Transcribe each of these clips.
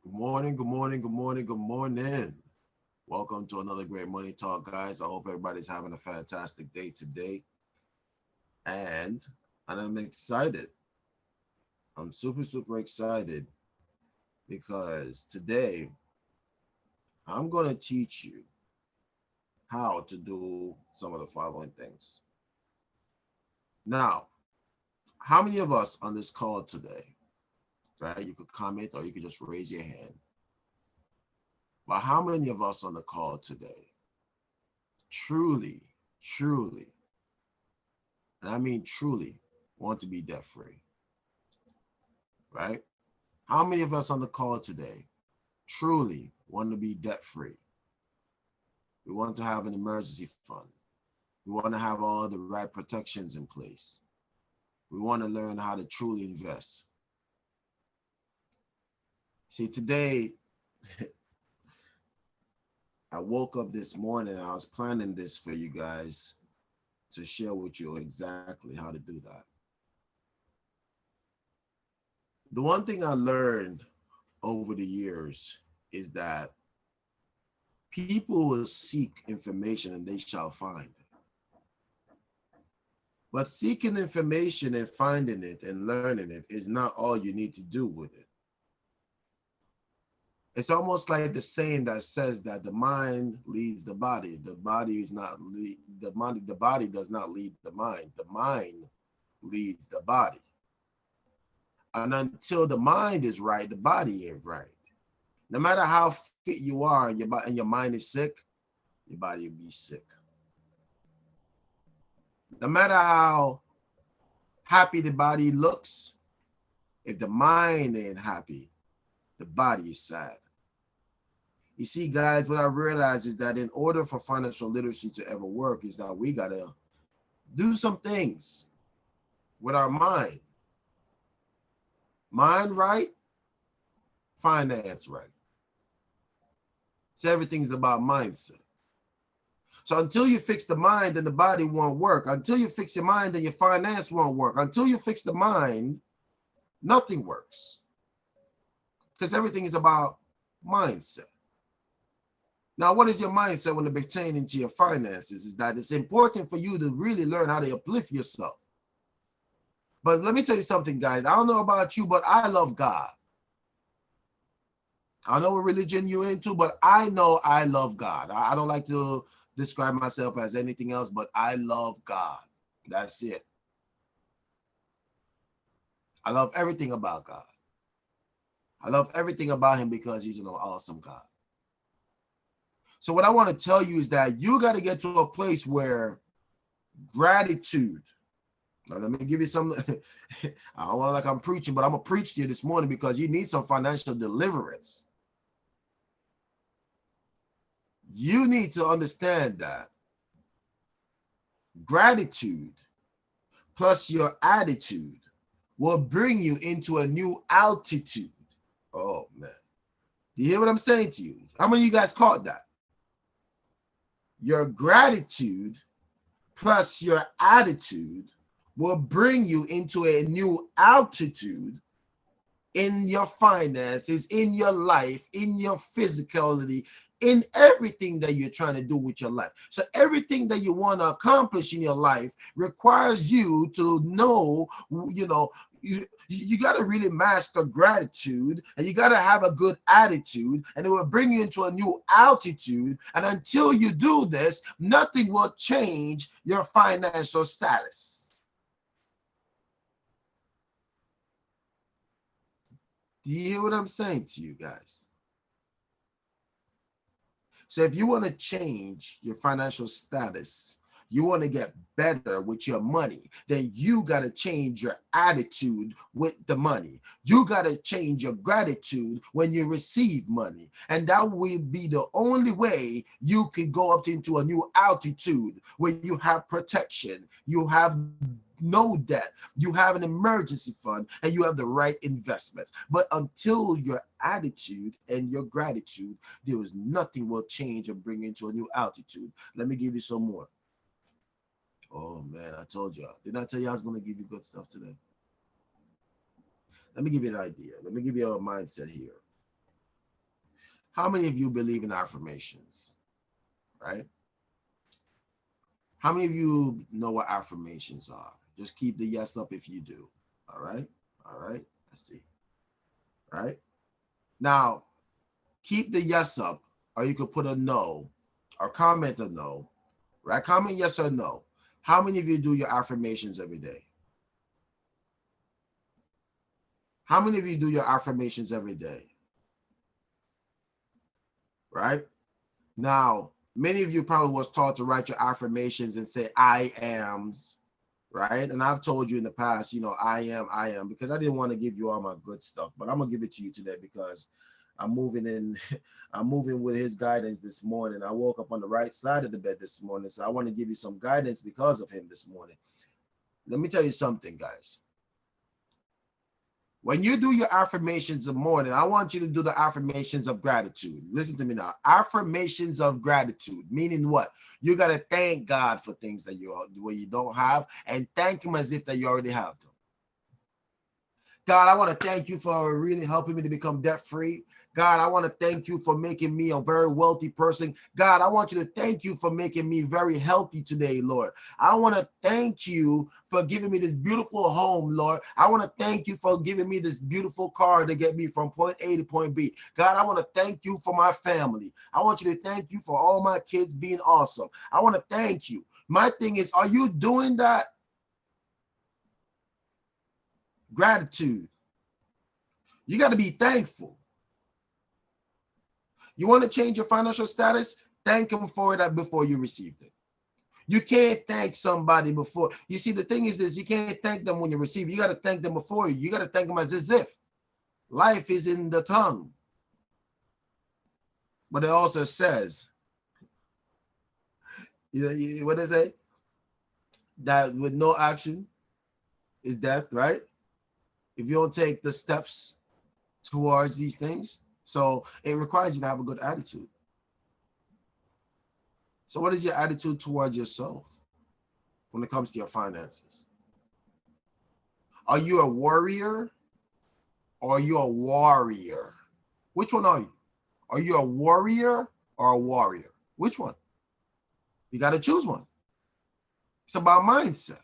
Good morning, good morning, good morning, good morning. Welcome to another great money talk, guys. I hope everybody's having a fantastic day today. And I'm excited. I'm super excited because today I'm going to teach you how to do some of the following things. Now, how many of us on this call today, right? You could comment or you could just raise your hand. But how many of us on the call today truly, and I mean truly, want to be debt free, right? How many of us on the call today truly want to be debt free? We want to have an emergency fund. We want to have all the right protections in place. We want to learn how to truly invest. See, today, I woke up this morning, I was planning this for you guys to share with you exactly how to do that. The one thing I learned over the years is that people will seek information and they shall find. But seeking information and finding it and learning it is not all you need to do with it. It's almost like the saying that says that the mind leads the body. The body is not the body does not lead the mind. The mind leads the body. And until the mind is right, the body is right. No matter how fit you are and your mind is sick, your body will be sick. No matter how happy the body looks, if the mind ain't happy, the body is sad. You see, guys, what I realize is that in order for financial literacy to ever work is that we got to do some things with our mind. Mind right, finance right. So everything's about mindset. So until you fix the mind, then the body won't work. Until you fix your mind, then your finance won't work. Until you fix the mind, nothing works. Because everything is about mindset. Now, what is your mindset when it pertains to your finances? Is that it's important for you to really learn how to uplift yourself. But let me tell you something, guys. I don't know about you, but I love God. I don't know what religion you're into, but I know I love God. I don't like to describe myself as anything else, but I love God. That's it. I love everything about God. I love everything about him because he's an awesome God. So what I want to tell you is that you got to get to a place where gratitude. Now, let me give you some. I don't want to like I'm preaching, but I'm going to preach to you this morning because you need some financial deliverance. You need to understand that gratitude plus your attitude will bring you into a new altitude. Oh, man. You hear what I'm saying to you? How many of you guys caught that? Your gratitude plus your attitude will bring you into a new altitude in your finances, in your life, in your physicality, in everything that you're trying to do with your life. So everything that you want to accomplish in your life requires you to know, you got to really master gratitude, and you got to have a good attitude, and it will bring you into a new altitude. And until you do this, nothing will change your financial status. Do you hear what I'm saying to you guys? So if you want to change your financial status, you want to get better with your money, then you got to change your attitude with the money. You got to change your gratitude when you receive money. And that will be the only way you can go up into a new altitude where you have protection, you have no debt, you have an emergency fund, and you have the right investments. But until your attitude and your gratitude, there is nothing will change and bring into a new altitude. Let me give you some more. Oh man, I told you. Didn't I tell you I was going to give you good stuff today? Let me give you an idea. Let me give you a mindset here. How many of you believe in affirmations? Right? How many of you know what affirmations are? Just keep the yes up if you do. All right? All right. Let's see. All right? Now, keep the yes up, or you could put a no, or comment a no. Right? Comment yes or no. How many of you do your affirmations every day? How many of you do your affirmations every day? Right? Now, many of you probably was taught to write your affirmations and say I ams, right? And I've told you in the past, you know, I am, because I didn't want to give you all my good stuff, but I'm gonna give it to you today because I'm moving in, I'm moving with his guidance this morning. I woke up on the right side of the bed this morning, so I want to give you some guidance because of him this morning. Let me tell you something, guys. When you do your affirmations in the morning, I want you to do the affirmations of gratitude. Listen to me now. Affirmations of gratitude, meaning what? You got to thank God for things that you don't have, and thank him as if that you already have them. God, I want to thank you for really helping me to become debt-free. God, I want to thank you for making me a very wealthy person. God, I want you to thank you for making me very healthy today, Lord. I want to thank you for giving me this beautiful home, Lord. I want to thank you for giving me this beautiful car to get me from point A to point B. God, I want to thank you for my family. I want you to thank you for all my kids being awesome. I want to thank you. My thing is, are you doing that? Gratitude. You got to be thankful. You want to change your financial status? Thank him for it before you received it. You can't thank somebody before. You see, the thing is this, you can't thank them when you receive it. You got to thank them before you. You got to thank them as if. Life is in the tongue. But it also says, what does it say? That with no action is death, right? If you don't take the steps towards these things. So it requires you to have a good attitude. So what is your attitude towards yourself when it comes to your finances? Are you a warrior or are you a warrior? Which one are you? Are you a warrior or a warrior? Which one? You got to choose one. It's about mindset.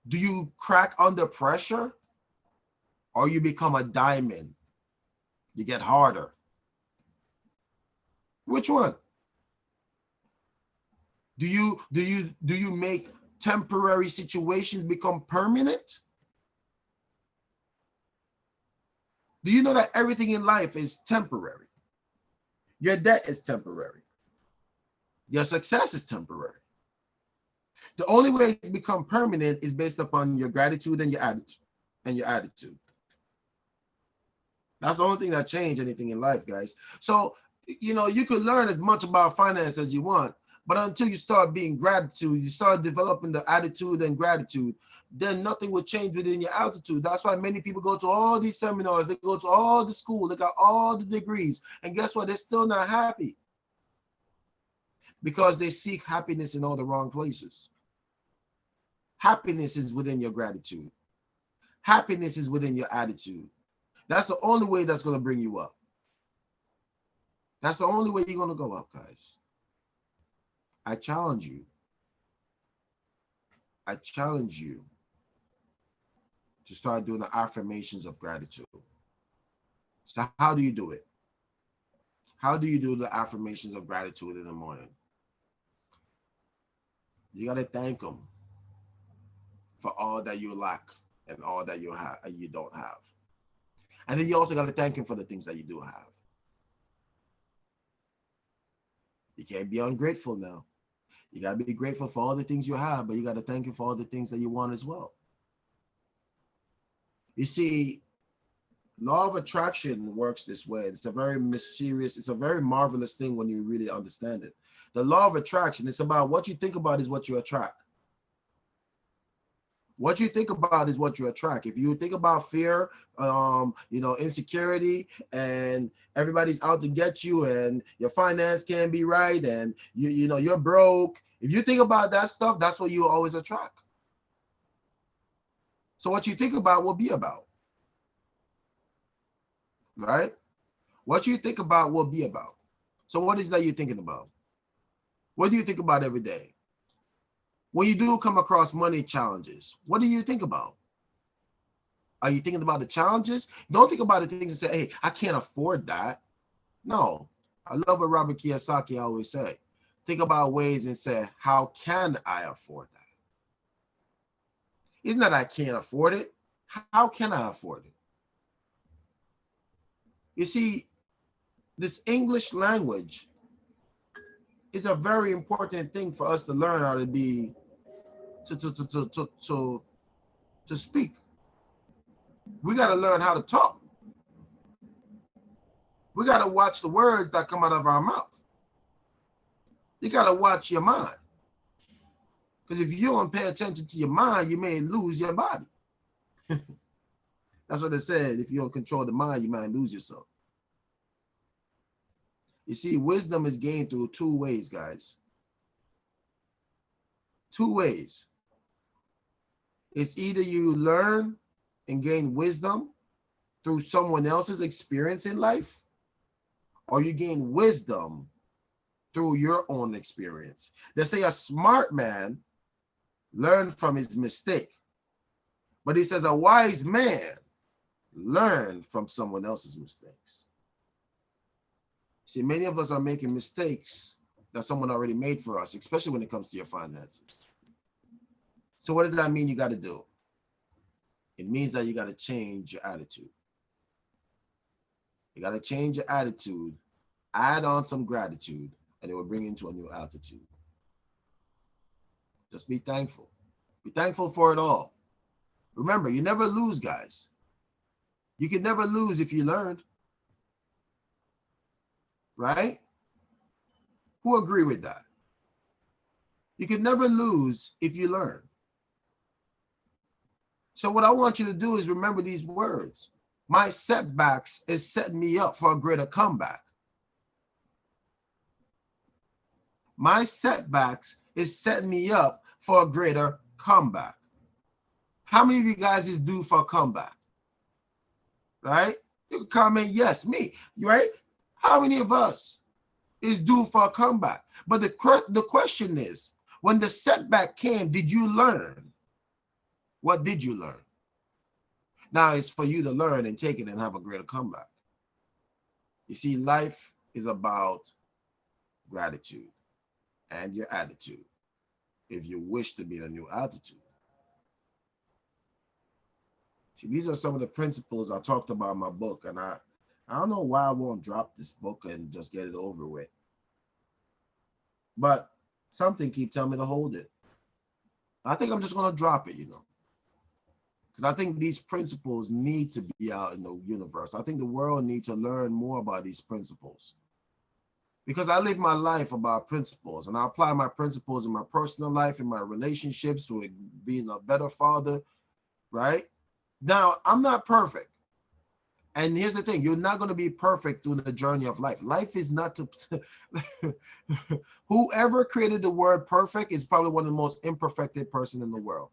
Do you crack under pressure or you become a diamond? You get harder. Which one? Do you make temporary situations become permanent? Do you know that everything in life is temporary? Your debt is temporary. Your success is temporary. The only way to become permanent is based upon your gratitude and your attitude. That's the only thing that changes anything in life, guys. So, you know, you could learn as much about finance as you want, but until you start being gratitude, you start developing the attitude and gratitude, then nothing will change within your altitude. That's why many people go to all these seminars, they go to all the school, they got all the degrees, and guess what? They're still not happy because they seek happiness in all the wrong places. Happiness is within your gratitude. Happiness is within your attitude. That's the only way that's going to bring you up. That's the only way you're going to go up, guys. I challenge you. I challenge you to start doing the affirmations of gratitude. So how do you do it? How do you do the affirmations of gratitude in the morning? You got to thank them for all that you lack and all that you have and you don't have. And then you also got to thank him for the things that you do have. You can't be ungrateful now. You got to be grateful for all the things you have, but you got to thank him for all the things that you want as well. You see, law of attraction works this way. It's a very mysterious, it's a very marvelous thing when you really understand it. The law of attraction, it's about what you think about is what you attract. What you think about is what you attract. If you think about fear, insecurity, and everybody's out to get you, and your finance can't be right, and you're broke. If you think about that stuff, that's what you always attract. So what you think about will be about, right? What you think about will be about. So what is that you're thinking about? What do you think about every day? When you do come across money challenges, what do you think about? Are you thinking about the challenges? Don't think about the things and say, hey, I can't afford that. No. I love what Robert Kiyosaki always say. Think about ways and say, how can I afford that? It's not I can't afford it. How can I afford it? You see, this English language is a very important thing for us to learn how to be, to speak. We got to learn how to talk. We got to watch the words that come out of our mouth. You got to watch your mind. Because if you don't pay attention to your mind, you may lose your body. That's what they said. If you don't control the mind, you might lose yourself. You see, wisdom is gained through two ways, guys. Two ways. It's either you learn and gain wisdom through someone else's experience in life, or you gain wisdom through your own experience. They say a smart man learned from his mistake, but he says a wise man learned from someone else's mistakes. See, many of us are making mistakes that someone already made for us, especially when it comes to your finances. So what does that mean you got to do? It means that you got to change your attitude. You got to change your attitude, add on some gratitude, and it will bring you into a new altitude. Just be thankful. Be thankful for it all. Remember, you never lose, guys. You can never lose if you learned. Right? Who agree with that? You can never lose if you learn. So what I want you to do is remember these words. My setbacks is setting me up for a greater comeback. My setbacks is setting me up for a greater comeback. How many of you guys is due for a comeback? Right? You can comment, yes, me, right? How many of us is due for a comeback? But the question is, when the setback came, did you learn? What did you learn? Now it's for you to learn and take it and have a greater comeback. You see, life is about gratitude and your attitude if you wish to be in a new altitude. See, these are some of the principles I talked about in my book, and I don't know why I won't drop this book and just get it over with. But something keep telling me to hold it. I think I'm just going to drop it, because I think these principles need to be out in the universe. I think the world needs to learn more about these principles. Because I live my life about principles, and I apply my principles in my personal life, in my relationships, with being a better father, right? Now, I'm not perfect. And here's the thing, you're not going to be perfect through the journey of life. Life is not to... Whoever created the word perfect is probably one of the most imperfected person in the world.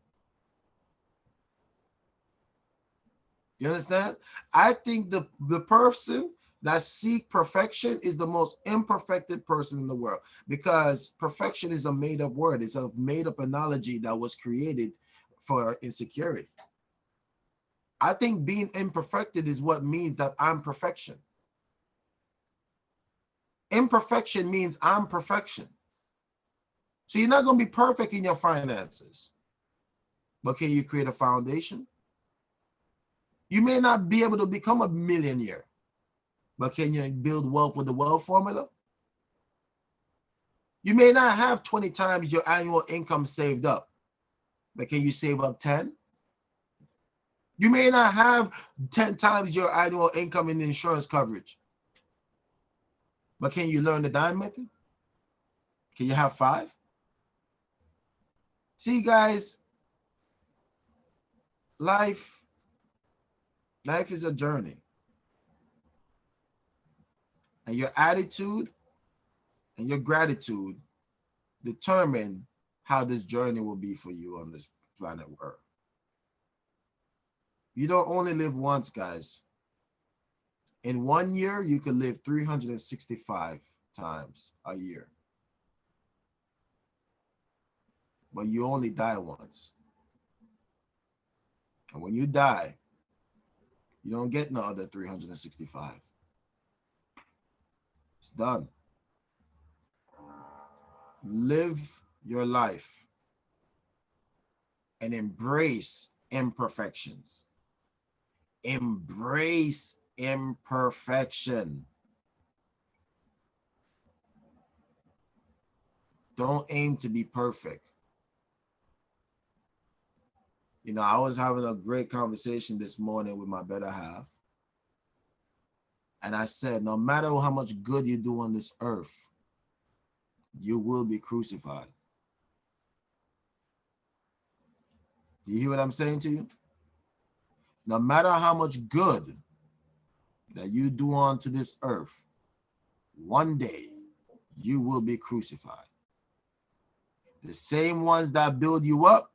You understand? I think the person that seek perfection is the most imperfected person in the world, because perfection is a made-up word. It's a made-up analogy that was created for insecurity. I think being imperfected is what means that I'm perfection. Imperfection means I'm perfection. So you're not going to be perfect in your finances, but can you create a foundation? You may not be able to become a millionaire, but can you build wealth with the wealth formula? You may not have 20 times your annual income saved up, but can you save up 10? You may not have 10 times your annual income in insurance coverage, but can you learn the dime method? Can you have 5? See, guys, life is a journey. And your attitude and your gratitude determine how this journey will be for you on this planet Earth. You don't only live once, guys. In 1 year, you could live 365 times a year. But you only die once. And when you die, you don't get no other 365. It's done. Live your life and embrace imperfections. Embrace imperfection. Don't aim to be perfect. You know, I was having a great conversation this morning with my better half. And I said, no matter how much good you do on this earth, you will be crucified. Do you hear what I'm saying to you? No matter how much good that you do onto this earth, one day you will be crucified. The same ones that build you up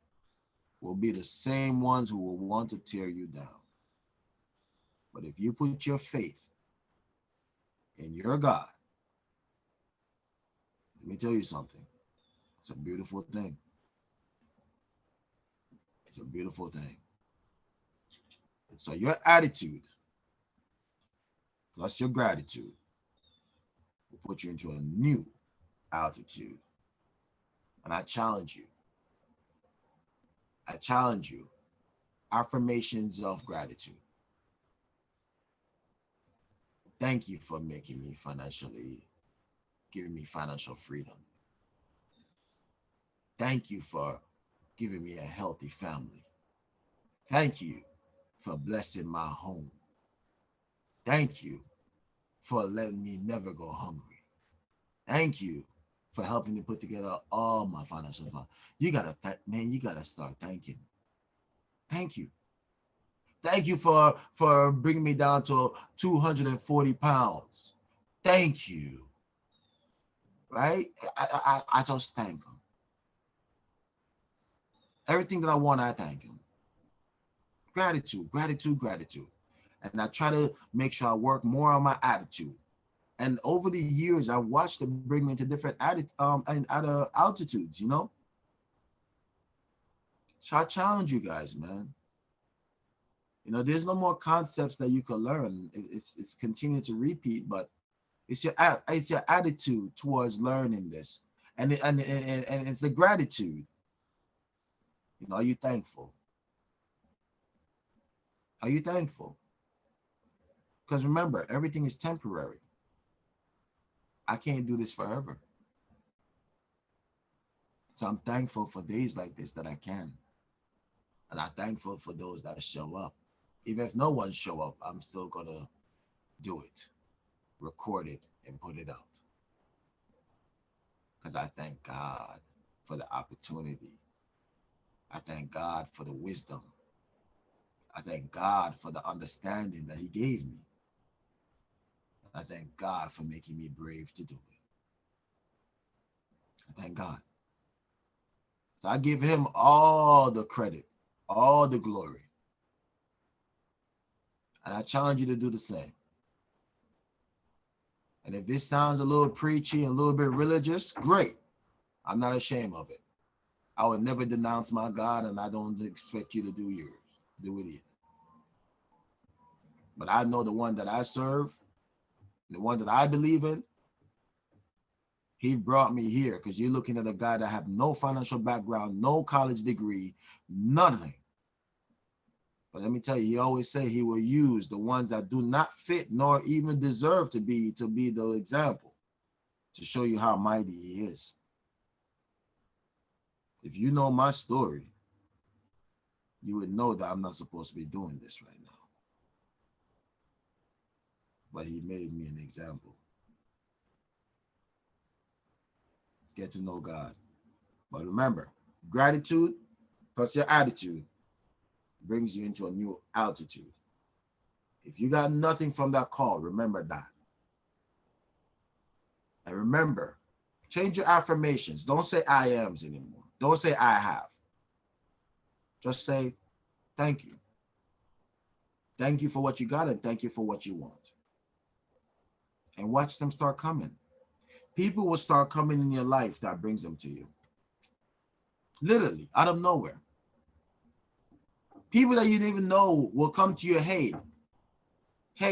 will be the same ones who will want to tear you down. But if you put your faith in your God, let me tell you something. It's a beautiful thing. It's a beautiful thing. So your attitude plus your gratitude will put you into a new altitude. And I challenge you. Affirmations of gratitude. Thank you for making me giving me financial freedom. Thank you for giving me a healthy family. Thank you for blessing my home. Thank you for letting me never go hungry. Thank you for helping me put together all my financial funds. You gotta start thanking. Thank you. Thank you for bringing me down to 240 pounds. Thank you. Right? I just thank him. Everything that I want, I thank him. Gratitude, gratitude, gratitude. And I try to make sure I work more on my attitude. And over the years, I've watched them bring me into different altitudes, you know? So I challenge you guys, man. You know, there's no more concepts that you can learn. It's continuing to repeat, but it's your attitude towards learning this. And it's the gratitude. You know, are you thankful? Are you thankful? Because remember, everything is temporary. I can't do this forever. So I'm thankful for days like this that I can. And I'm thankful for those that show up. Even if no one show up, I'm still going to do it, record it, and put it out. Because I thank God for the opportunity. I thank God for the wisdom. I thank God for the understanding that he gave me. I thank God for making me brave to do it. I thank God. So I give him all the credit, all the glory. And I challenge you to do the same. And if this sounds a little preachy and a little bit religious, great. I'm not ashamed of it. I would never denounce my God, and I don't expect you to do yours. Do it either. But I know the one that I serve, the one that I believe in, he brought me here because you're looking at a guy that have no financial background, no college degree, nothing. But let me tell you, he always say he will use the ones that do not fit nor even deserve to be the example to show you how mighty he is. If you know my story, you would know that I'm not supposed to be doing this right now. But he made me an example. Get to know God. But remember, gratitude plus your attitude brings you into a new altitude. If you got nothing from that call, remember that. And remember, change your affirmations. Don't say I ams anymore. Don't say I have. Just say thank you. Thank you for what you got and thank you for what you want. and watch them start coming. People will start coming in your life that brings them to you. Literally, out of nowhere. People that you didn't even know will come to you. Hey,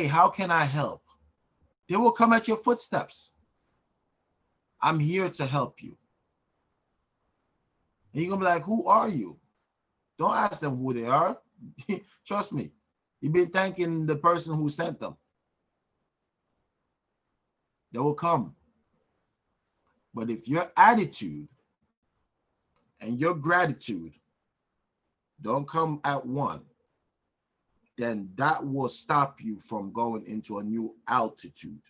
how can I help? They will come at your footsteps. I'm here to help you. And you're going to be like, who are you? Don't ask them who they are. Trust me. You've been thanking the person who sent them. They will come. But if your attitude and your gratitude don't come at one, then that will stop you from going into a new altitude.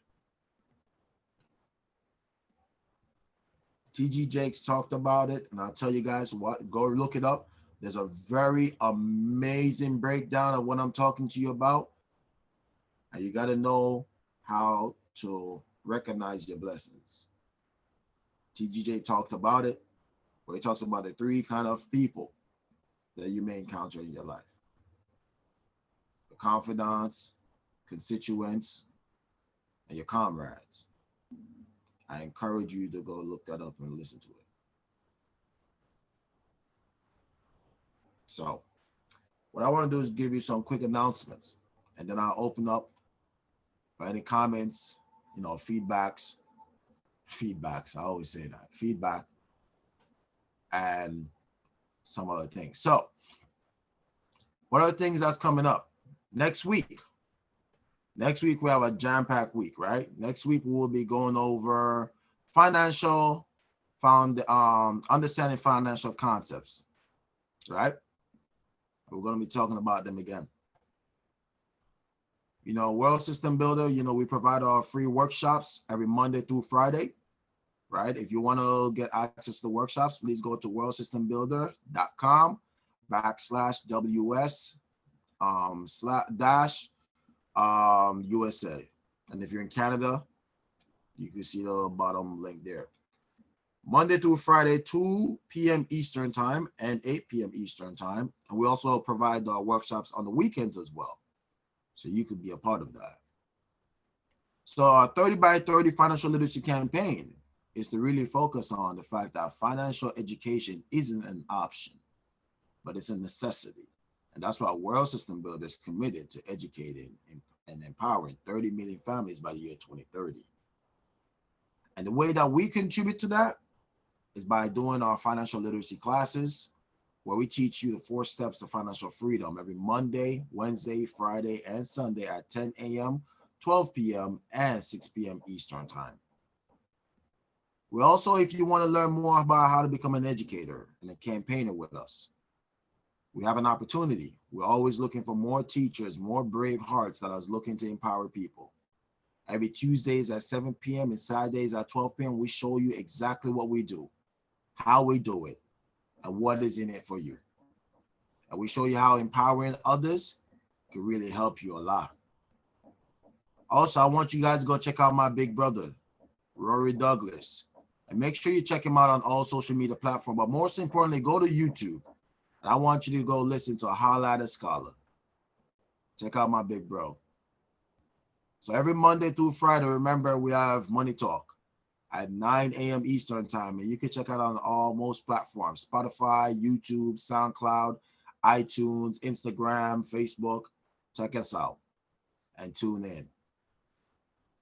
T.G. Jakes talked about it, and I'll tell you guys what, go look it up. There's a very amazing breakdown of what I'm talking to you about. And you got to know how to recognize your blessings. TGJ talked about it, where he talks about the three kind of people that you may encounter in your life. The confidants, constituents, and your comrades. I encourage you to go look that up and listen to it. So what I want to do is give you some quick announcements, and then I'll open up for any comments, feedbacks, I always say that, feedback, and some other things. So what are the things that's coming up next week? Next week, we have a jam-packed week, right? Next week, we will be going over understanding financial concepts, right? We're going to be talking about them again. World System Builder, we provide our free workshops every Monday through Friday, right? If you want to get access to the workshops, please go to worldsystembuilder.com/ws/USA. And if you're in Canada, you can see the bottom link there. Monday through Friday, 2 p.m. Eastern time and 8 p.m. Eastern time. And we also provide workshops on the weekends as well. So you could be a part of that. So our 30 by 30 financial literacy campaign is to really focus on the fact that financial education isn't an option, but it's a necessity. And that's why World System Builder is committed to educating and empowering 30 million families by the year 2030. And the way that we contribute to that is by doing our financial literacy classes, where we teach you the 4 steps to financial freedom every Monday, Wednesday, Friday, and Sunday at 10 a.m., 12 p.m., and 6 p.m. Eastern time. We also, if you want to learn more about how to become an educator and a campaigner with us, we have an opportunity. We're always looking for more teachers, more brave hearts that are looking to empower people. Every Tuesdays at 7 p.m. and Saturdays at 12 p.m., we show you exactly what we do, how we do it, and what is in it for you. And we show you how empowering others can really help you a lot. Also, I want you guys to go check out my big brother, Rory Douglas. And make sure you check him out on all social media platforms. But most importantly, go to YouTube. And I want you to go listen to Holla at a Scholar. Check out my big bro. So every Monday through Friday, remember, we have Money Talk at 9 a.m. Eastern time. And you can check out on most platforms: Spotify, YouTube, SoundCloud, iTunes, Instagram, Facebook. Check us out and tune in.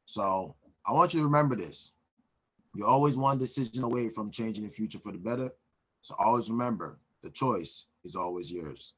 So I want you to remember this. You're always one decision away from changing the future for the better. So always remember, the choice is always yours.